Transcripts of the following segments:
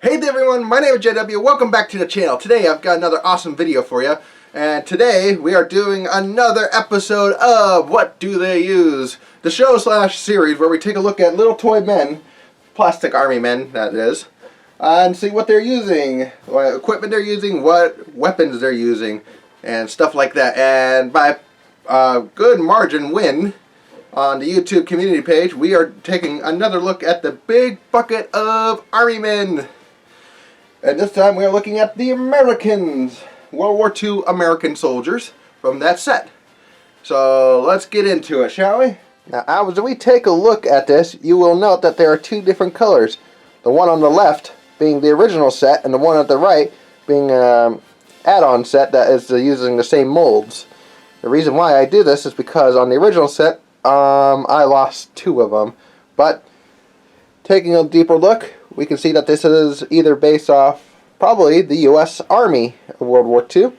Hey there everyone, my name is JW. Welcome back to the channel. Today I've got another awesome video for you. And today we are doing another episode of What Do They Use? The show / series where we take a look at little toy men, plastic army men that is, and see what they're using, what equipment they're using, what weapons they're using, and stuff like that. And by a good margin win on the YouTube community page, we are taking another look at the big bucket of army men. And this time we are looking at the Americans, World War II American soldiers from that set. So let's get into it, shall we? Now as we take a look at this, you will note that there are two different colors. The one on the left being the original set, and the one at the right being an add-on set that is using the same molds. The reason why I do this is because on the original set, I lost two of them. But taking a deeper look, we can see that this is either based off probably the U.S. Army of World War II,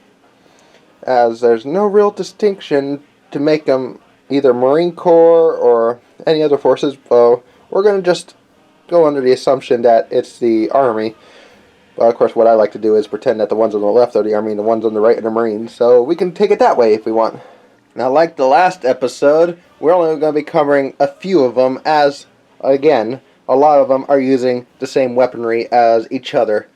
as there's no real distinction to make them either Marine Corps or any other forces. Well, we're going to just go under the assumption that it's the Army. Well, of course, what I like to do is pretend that the ones on the left are the Army and the ones on the right are the Marines, so we can take it that way if we want. Now, like the last episode, we're only going to be covering a few of them, as, again, a lot of them are using the same weaponry as each other.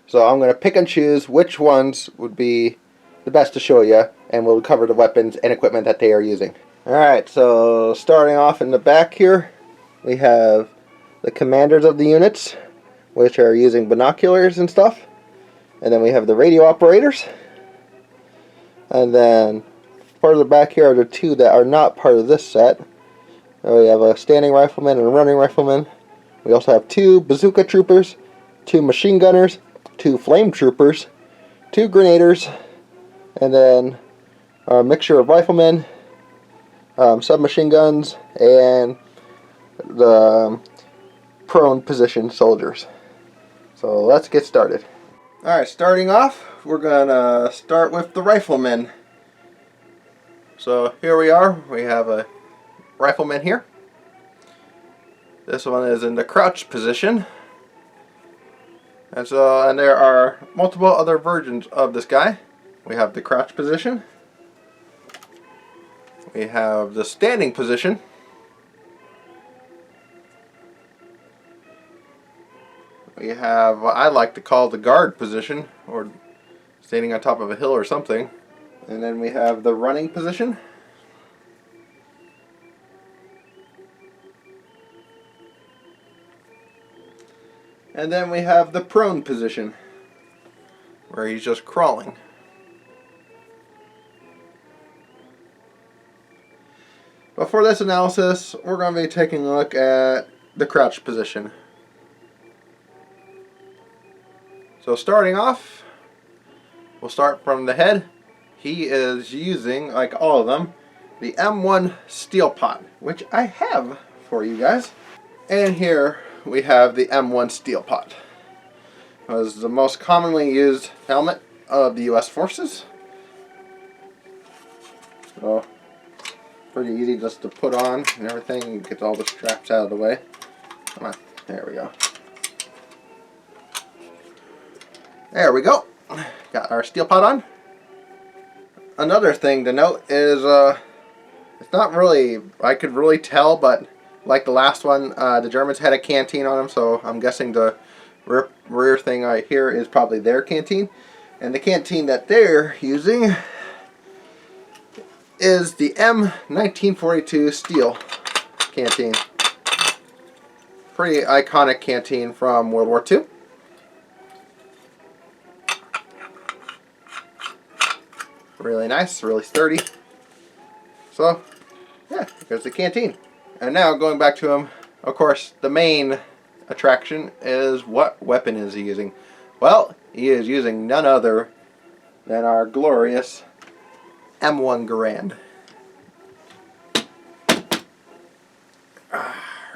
So I'm going to pick and choose which ones would be the best to show you, and we'll cover the weapons and equipment that they are using. Alright, so starting off in the back here, we have the commanders of the units, which are using binoculars and stuff. And then we have the radio operators. And then further back here are the two that are not part of this set. We have a standing rifleman and a running rifleman. We also have two bazooka troopers, two machine gunners, two flame troopers, two grenadiers, and then a mixture of riflemen, submachine guns, and the prone position soldiers. So let's get started. Alright, starting off, we're going to start with the riflemen. So here we are, we have a rifleman here. This one is in the crouch position. And there are multiple other versions of this guy. We have the crouch position. We have the standing position. We have what I like to call the guard position, or standing on top of a hill or something. And then we have the running position. And then we have the prone position, where he's just crawling. But for this analysis, we're going to be taking a look at the crouch position. So starting off, we'll start from the head. He is using, like all of them, the M1 steel pot, which I have for you guys. And here we have the M1 steel pot. It was the most commonly used helmet of the U.S. forces. So pretty easy just to put on and everything. Get all the straps out of the way. Come on, there we go. There we go. Got our steel pot on. Another thing to note is it's not really, I could really tell, but like the last one, the Germans had a canteen on them, so I'm guessing the rear thing right here is probably their canteen. And the canteen that they're using is the M1942 steel canteen. Pretty iconic canteen from World War II. Really nice, really sturdy. So, yeah, there's the canteen. And now going back to him, of course, the main attraction is what weapon is he using? Well, he is using none other than our glorious M1 Garand.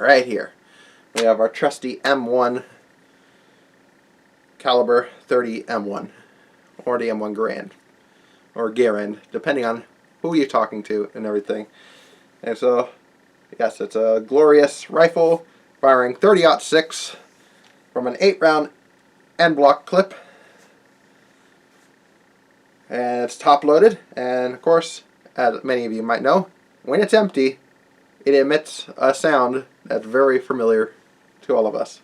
Right here. We have our trusty M1 caliber 30 M1, or the M1 Garand, or Garand, depending on who you're talking to and everything. And so, yes, it's a glorious rifle firing 30-06 from an 8-round end block clip. And it's top loaded, and of course, as many of you might know, when it's empty, it emits a sound that's very familiar to all of us.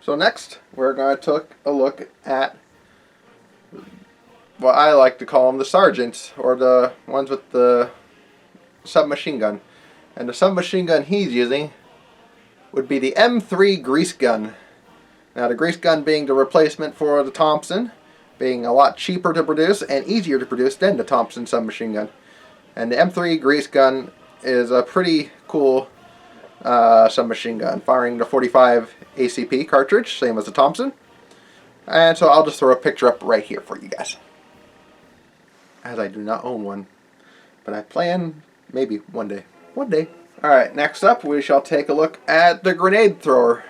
So next, we're going to take a look at what I like to call them the sergeants, or the ones with the submachine gun. And the submachine gun he's using would be the M3 grease gun. Now the grease gun being the replacement for the Thompson, being a lot cheaper to produce and easier to produce than the Thompson submachine gun. And the M3 grease gun is a pretty cool submachine gun, firing the 45 ACP cartridge, same as the Thompson. And so I'll just throw a picture up right here for you guys, as I do not own one, but I plan maybe one day. Alright, next up we shall take a look at the grenade thrower.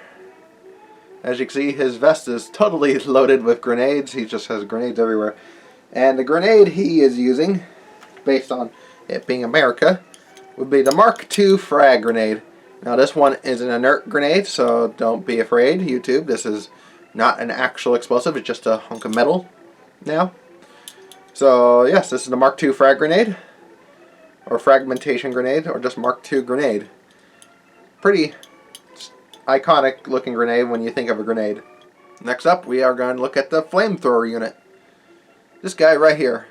As you can see, his vest is totally loaded with grenades. He just has grenades everywhere. And the grenade he is using, based on it being America, would be the Mark II frag grenade. Now this one is an inert grenade, so don't be afraid, YouTube. This is not an actual explosive, it's just a hunk of metal now. So yes, this is the Mark II frag grenade, or fragmentation grenade, or just Mark II grenade. Pretty iconic looking grenade when you think of a grenade. Next up, we are going to look at the flamethrower unit. This guy right here.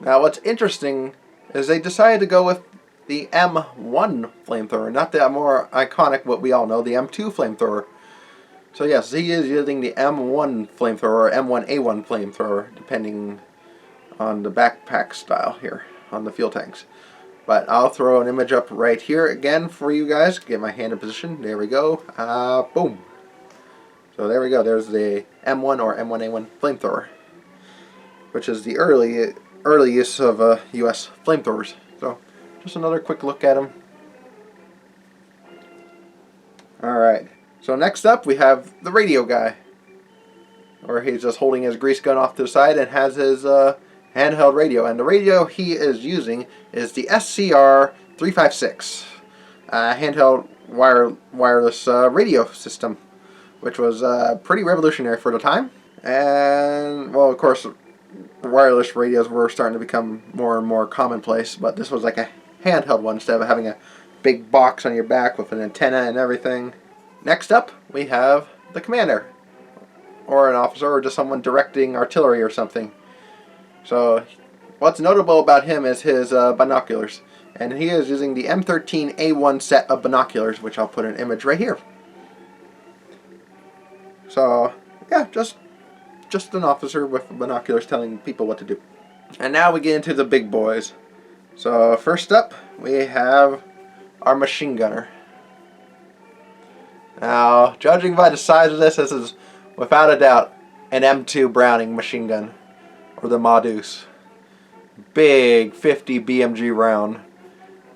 Now what's interesting is they decided to go with the M1 flamethrower, not the more iconic, what we all know, the M2 flamethrower. So yes, he is using the M1 flamethrower, or M1A1 flamethrower, depending on the backpack style here on the fuel tanks. But I'll throw an image up right here again for you guys. Get my hand in position. There we go. Boom. So there we go. There's the M1 or M1A1 flamethrower, which is the early use of U.S. flamethrowers. So just another quick look at them. Alright. So next up we have the radio guy, where he's just holding his grease gun off to the side and has his handheld radio, and the radio he is using is the SCR 356 handheld wireless radio system, which was pretty revolutionary for the time. And well, of course, wireless radios were starting to become more and more commonplace, but this was like a handheld one instead of having a big box on your back with an antenna and everything. Next up, we have the commander, or an officer, or just someone directing artillery or something. So what's notable about him is his binoculars, and he is using the M13A1 set of binoculars, which I'll put an image right here. So yeah, just an officer with binoculars telling people what to do. And now we get into the big boys. So first up we have our machine gunner. Now, judging by the size of this is without a doubt an M2 Browning machine gun, or the Modus. Big 50 BMG round.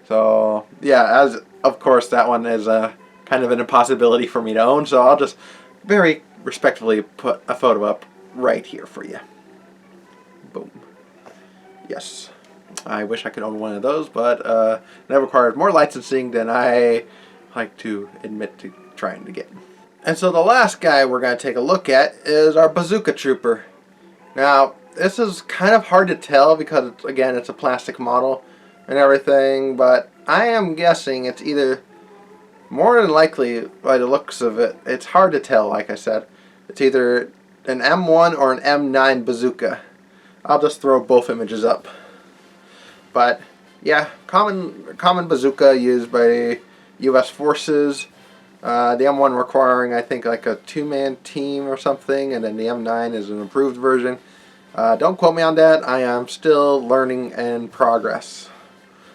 So yeah, as of course that one is kind of an impossibility for me to own, so I'll just very respectfully put a photo up right here for you. Boom. Yes, I wish I could own one of those, but that requires more licensing than I like to admit to trying to get. And so the last guy we're going to take a look at is our bazooka trooper. Now this is kind of hard to tell because, again, it's a plastic model and everything, but I am guessing it's either, more than likely by the looks of it, it's hard to tell, like I said, it's either an M1 or an M9 bazooka. I'll just throw both images up. But yeah, common bazooka used by U.S. forces, The M1 requiring, I think, like a 2-man team or something, and then the M9 is an improved version. Don't quote me on that. I am still learning in progress.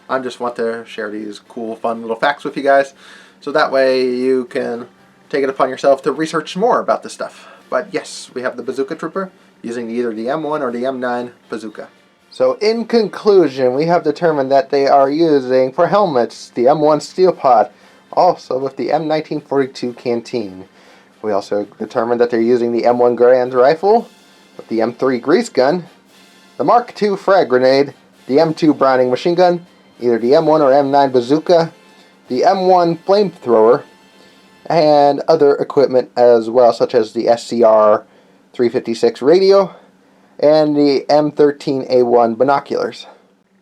I just want to share these cool, fun little facts with you guys, so that way you can take it upon yourself to research more about this stuff. But yes, we have the Bazooka Trooper using either the M1 or the M9 bazooka. So in conclusion, we have determined that they are using, for helmets, the M1 Steel Pod, also with the M1942 canteen. We also determined that they're using the M1 Garand rifle, with the M3 grease gun, the Mark II frag grenade, the M2 Browning machine gun, either the M1 or M9 bazooka, the M1 flamethrower, and other equipment as well, such as the SCR 356 radio and the M13A1 binoculars.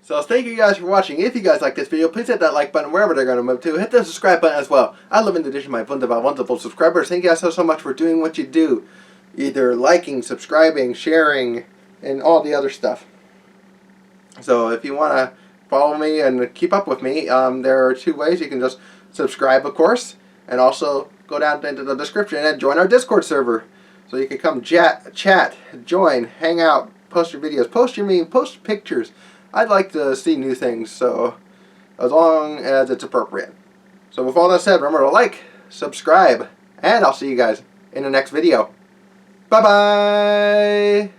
So thank you guys for watching. If you guys like this video, please hit that like button wherever they're going to move to. Hit the subscribe button as well. I love in addition my wonderful subscribers. Thank you guys so much for doing what you do. Either liking, subscribing, sharing, and all the other stuff. So if you want to follow me and keep up with me, there are 2 ways. You can just subscribe, of course, and also go down into the description and join our Discord server. So you can come chat, join, hang out, post your videos, post your memes, post pictures. I'd like to see new things, so as long as it's appropriate. So with all that said, remember to like, subscribe, and I'll see you guys in the next video. Bye-bye!